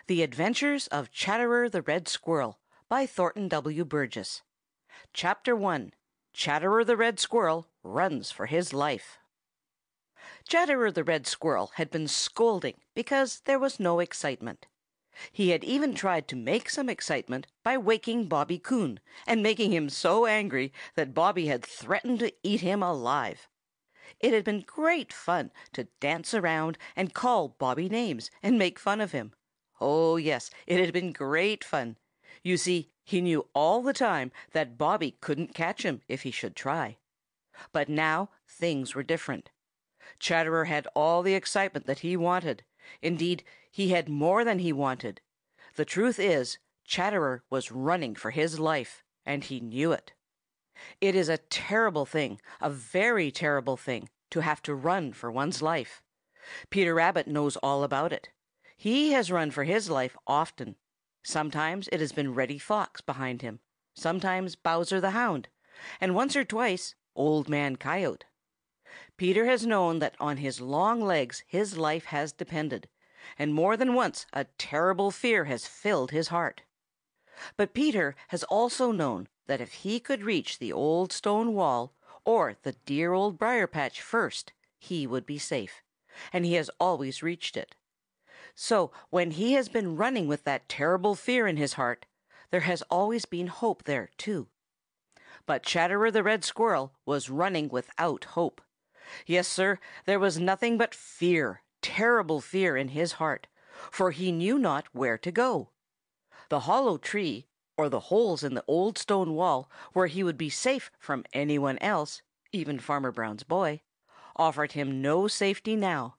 The Adventures of Chatterer the Red Squirrel by Thornton W. Burgess. Chapter 1. Chatterer the Red Squirrel runs for his life. Chatterer the Red Squirrel had been scolding because there was no excitement. He had even tried to make some excitement by waking Bobby Coon and making him so angry that Bobby had threatened to eat him alive. It had been great fun to dance around and call Bobby names and make fun of him. Oh, yes, it had been great fun. You see, he knew all the time that Bobby couldn't catch him if he should try. But now things were different. Chatterer had all the excitement that he wanted. Indeed, he had more than he wanted. The truth is, Chatterer was running for his life, and he knew it. It is a terrible thing, a very terrible thing, to have to run for one's life. Peter Rabbit knows all about it. He has run for his life often. Sometimes it has been Reddy Fox behind him, sometimes Bowser the Hound, and once or twice Old Man Coyote. Peter has known that on his long legs his life has depended, and more than once a terrible fear has filled his heart. But Peter has also known that if he could reach the old stone wall or the dear Old Briar-patch first, he would be safe, and he has always reached it. So when he has been running with that terrible fear in his heart, there has always been hope there, too. But Chatterer the Red Squirrel was running without hope. Yes, sir, there was nothing but fear, terrible fear in his heart, for he knew not where to go. The hollow tree, or the holes in the old stone wall where he would be safe from anyone else, even Farmer Brown's boy, offered him no safety now.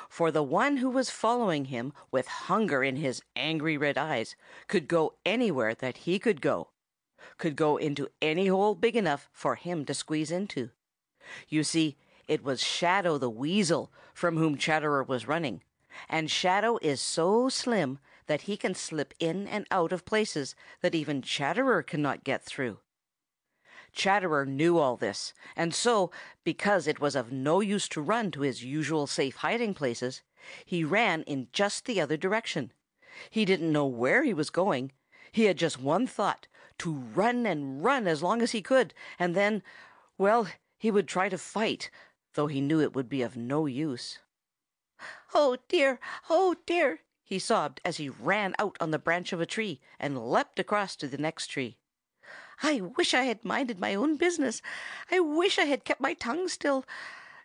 For the one who was following him with hunger in his angry red eyes could go anywhere that he could go into any hole big enough for him to squeeze into. You see, it was Shadow the Weasel from whom Chatterer was running, and Shadow is so slim that he can slip in and out of places that even Chatterer cannot get through. Chatterer knew all this, and so, because it was of no use to run to his usual safe hiding places, he ran in just the other direction. He didn't know where he was going. He had just one thought, to run and run as long as he could, and then, well, he would try to fight, though he knew it would be of no use. "Oh dear! Oh dear!" he sobbed as he ran out on the branch of a tree and leapt across to the next tree. "I wish I had minded my own business. I wish I had kept my tongue still.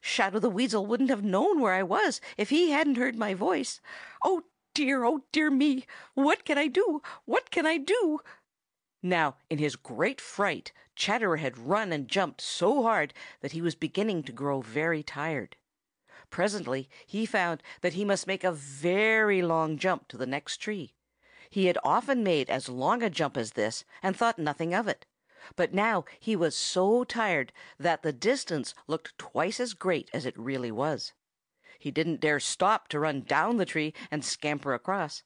Shadow the Weasel wouldn't have known where I was if he hadn't heard my voice. Oh dear me! What can I do? What can I do?" Now, in his great fright, Chatterer had run and jumped so hard that he was beginning to grow very tired. Presently he found that he must make a very long jump to the next tree. He had often made as long a jump as this and thought nothing of it, but now he was so tired that the distance looked twice as great as it really was. He didn't dare stop to run down the tree and scamper across,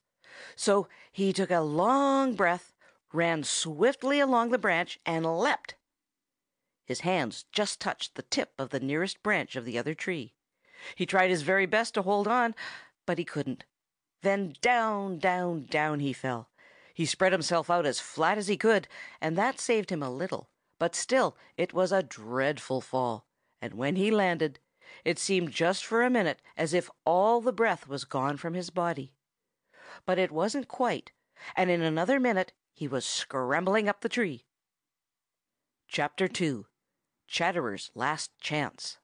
so he took a long breath, ran swiftly along the branch, and leapt. His hands just touched the tip of the nearest branch of the other tree. He tried his very best to hold on, but he couldn't. Then down, down, down he fell. He spread himself out as flat as he could, and that saved him a little, but still it was a dreadful fall, and when he landed, it seemed just for a minute as if all the breath was gone from his body. But it wasn't quite, and in another minute he was scrambling up the tree. Chapter 2. Chatterer's Last Chance.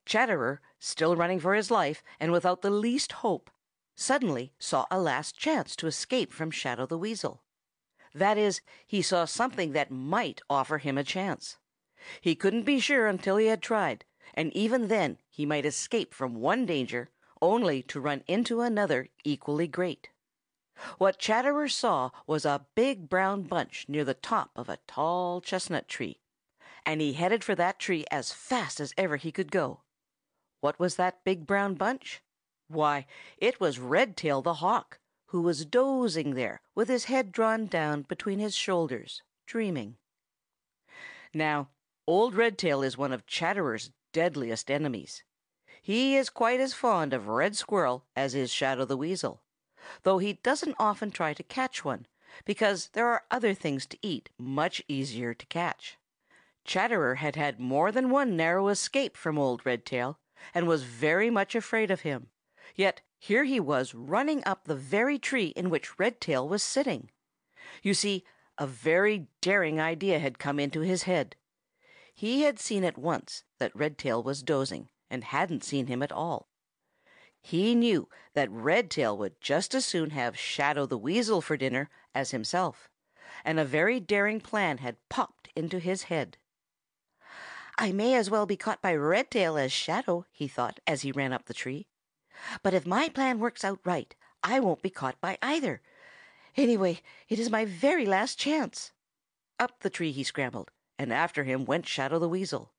Chatterer, still running for his life and without the least hope, suddenly saw a last chance to escape from Shadow the Weasel. That is, he saw something that might offer him a chance. He couldn't be sure until he had tried, and even then he might escape from one danger only to run into another equally great. What Chatterer saw was a big brown bunch near the top of a tall chestnut tree, and he headed for that tree as fast as ever he could go. What was that big brown bunch? Why, it was Redtail the Hawk, who was dozing there with his head drawn down between his shoulders, dreaming. Now, old Redtail is one of Chatterer's deadliest enemies. He is quite as fond of Red Squirrel as is Shadow the Weasel. though he doesn't often try to catch one, because there are other things to eat much easier to catch. Chatterer had had more than one narrow escape from Old Redtail, and was very much afraid of him. Yet here he was running up the very tree in which Redtail was sitting. You see, a very daring idea had come into his head. He had seen at once that Redtail was dozing, and hadn't seen him at all. He knew that Redtail would just as soon have Shadow the Weasel for dinner as himself, and a very daring plan had popped into his head. "I may as well be caught by Redtail as Shadow," he thought as he ran up the tree. "But if my plan works out right, I won't be caught by either. Anyway, it is my very last chance." Up the tree he scrambled, and after him went Shadow the Weasel.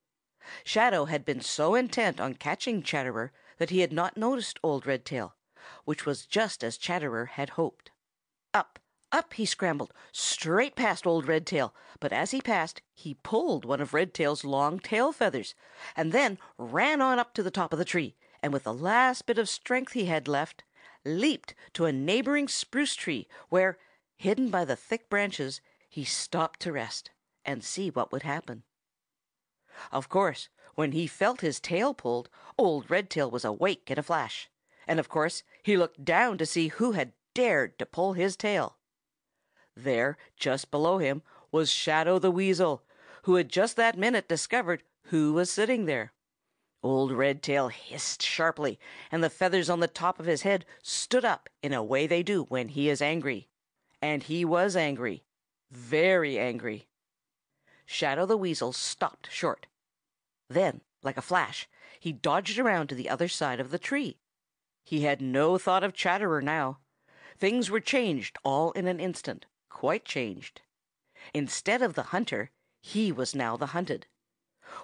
Shadow had been so intent on catching Chatterer that he had not noticed Old Redtail, which was just as Chatterer had hoped. Up he scrambled, straight past Old Redtail, but as he passed he pulled one of Redtail's long tail feathers, and then ran on up to the top of the tree, and with the last bit of strength he had left, leaped to a neighboring spruce tree, where, hidden by the thick branches, he stopped to rest and see what would happen. Of course, when he felt his tail pulled, Old Redtail was awake in a flash, and of course he looked down to see who had dared to pull his tail. There, just below him, was Shadow the Weasel, who had just that minute discovered who was sitting there. Old Redtail hissed sharply, and the feathers on the top of his head stood up in a way they do when he is angry. And he was angry, very angry. Shadow the Weasel stopped short. Then, like a flash, he dodged around to the other side of the tree. He had no thought of Chatterer now. Things were changed all in an instant, quite changed. Instead of the hunter, he was now the hunted.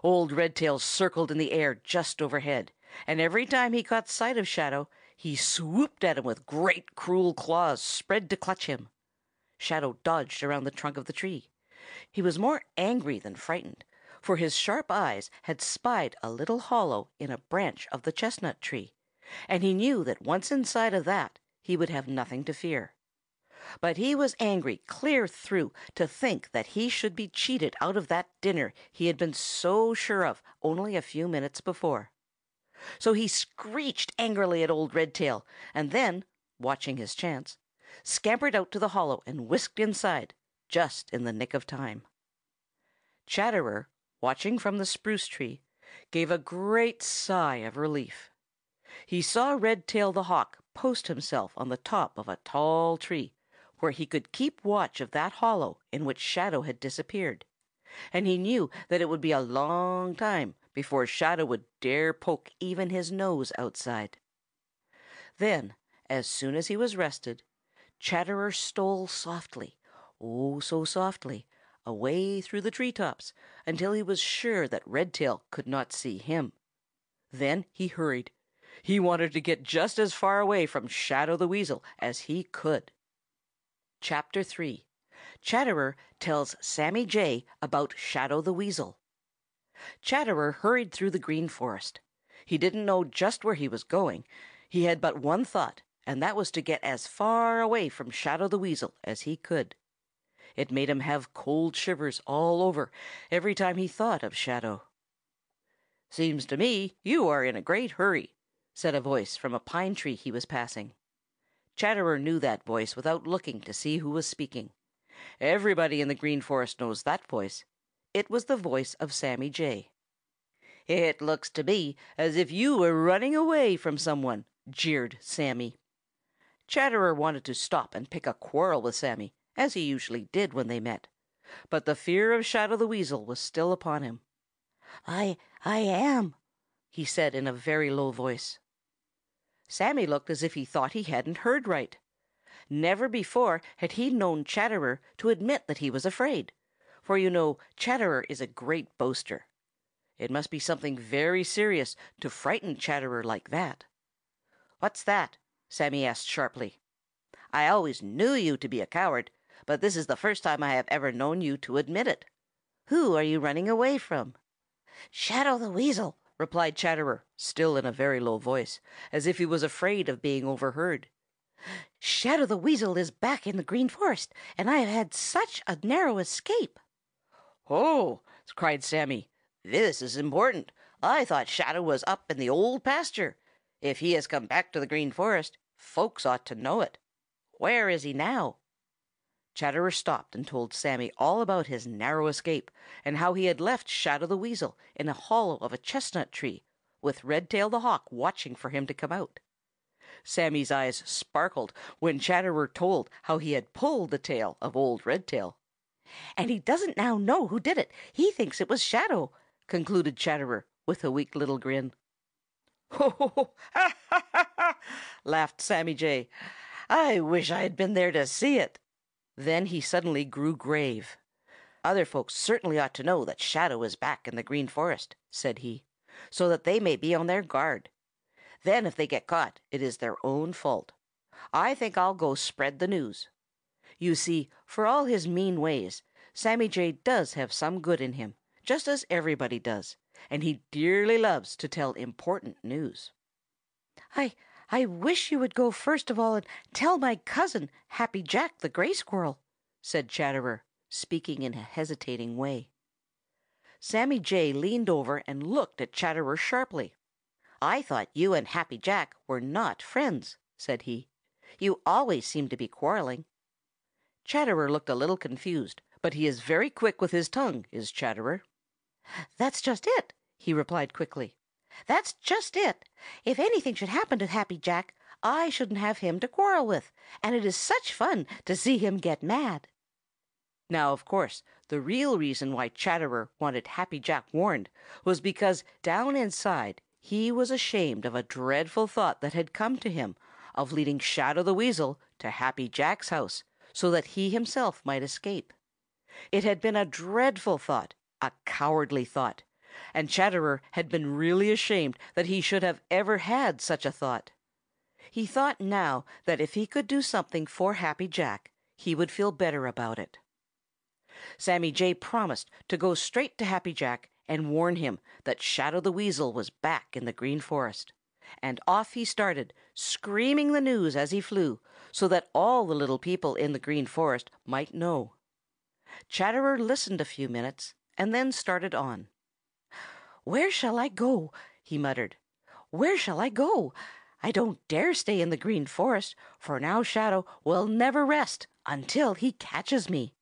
Old Redtail circled in the air just overhead, and every time he caught sight of Shadow, he swooped at him with great cruel claws spread to clutch him. Shadow dodged around the trunk of the tree. He was more angry than frightened, for his sharp eyes had spied a little hollow in a branch of the chestnut tree, and he knew that once inside of that he would have nothing to fear. But he was angry clear through to think that he should be cheated out of that dinner he had been so sure of only a few minutes before. So he screeched angrily at Old Redtail, and then, watching his chance, scampered out to the hollow and whisked inside, just in the nick of time. Chatterer, watching from the spruce tree, gave a great sigh of relief. He saw Redtail the Hawk post himself on the top of a tall tree, where he could keep watch of that hollow in which Shadow had disappeared, and he knew that it would be a long time before Shadow would dare poke even his nose outside. Then, as soon as he was rested, Chatterer stole softly, oh so softly, away through the tree tops until he was sure that Redtail could not see him. Then he hurried. He wanted to get just as far away from Shadow the Weasel as he could. Chapter 3. Chatterer tells Sammy Jay about Shadow the Weasel. Chatterer hurried through the Green Forest. He didn't know just where he was going. He had but one thought, and that was to get as far away from Shadow the Weasel as he could. It made him have cold shivers all over every time he thought of Shadow. "Seems to me you are in a great hurry," said a voice from a pine tree he was passing. Chatterer knew that voice without looking to see who was speaking. Everybody in the Green Forest knows that voice. It was the voice of Sammy Jay. "It looks to me as if you were running away from some one," jeered Sammy. Chatterer wanted to stop and pick a quarrel with Sammy, as he usually did when they met, but the fear of Shadow the Weasel was still upon him. I am," he said in a very low voice. Sammy looked as if he thought he hadn't heard right. Never before had he known Chatterer to admit that he was afraid, for you know Chatterer is a great boaster. It must be something very serious to frighten Chatterer like that. "What's that?" Sammy asked sharply. "I always knew you to be a coward, but this is the first time I have ever known you to admit it. Who are you running away from?" "Shadow the Weasel," replied Chatterer, still in a very low voice, as if he was afraid of being overheard. Shadow the Weasel is back in the Green Forest, and I have had such a narrow escape." "Oh!" cried Sammy. "This is important. I thought Shadow was up in the Old Pasture. If he has come back to the Green Forest, folks ought to know it. Where is he now?" Chatterer stopped and told Sammy all about his narrow escape, and how he had left Shadow the Weasel in a hollow of a chestnut tree, with Redtail the Hawk watching for him to come out. Sammy's eyes sparkled when Chatterer told how he had pulled the tail of old Redtail. "And he doesn't now know who did it. He thinks it was Shadow," concluded Chatterer with a weak little grin. "Ho, ho, ho! Ha, ha, ha, ha!" laughed Sammy Jay. "I wish I had been there to see it." Then he suddenly grew grave. "Other folks certainly ought to know that Shadow is back in the Green Forest," said he, "so that they may be on their guard. Then if they get caught, it is their own fault. I think I'll go spread the news. You see, for all his mean ways, Sammy Jay does have some good in him, just as everybody does, and he dearly loves to tell important news." "I wish you would go first of all and tell my cousin, Happy Jack the Gray Squirrel," said Chatterer, speaking in a hesitating way. Sammy Jay leaned over and looked at Chatterer sharply. "I thought you and Happy Jack were not friends," said he. "You always seem to be quarreling." Chatterer looked a little confused, but he is very quick with his tongue, is Chatterer. "That's just it," he replied quickly. "That's just it. If anything should happen to Happy Jack, I shouldn't have him to quarrel with, and it is such fun to see him get mad." Now, of course, the real reason why Chatterer wanted Happy Jack warned was because down inside he was ashamed of a dreadful thought that had come to him of leading Shadow the Weasel to Happy Jack's house so that he himself might escape. It had been a dreadful thought, a cowardly thought, and Chatterer had been really ashamed that he should have ever had such a thought. He thought now that if he could do something for Happy Jack, he would feel better about it. Sammy Jay promised to go straight to Happy Jack and warn him that Shadow the Weasel was back in the Green Forest. And off he started, screaming the news as he flew, so that all the little people in the Green Forest might know. Chatterer listened a few minutes and then started on. "Where shall I go?" he muttered. "Where shall I go? I don't dare stay in the Green Forest, for now Shadow will never rest until he catches me."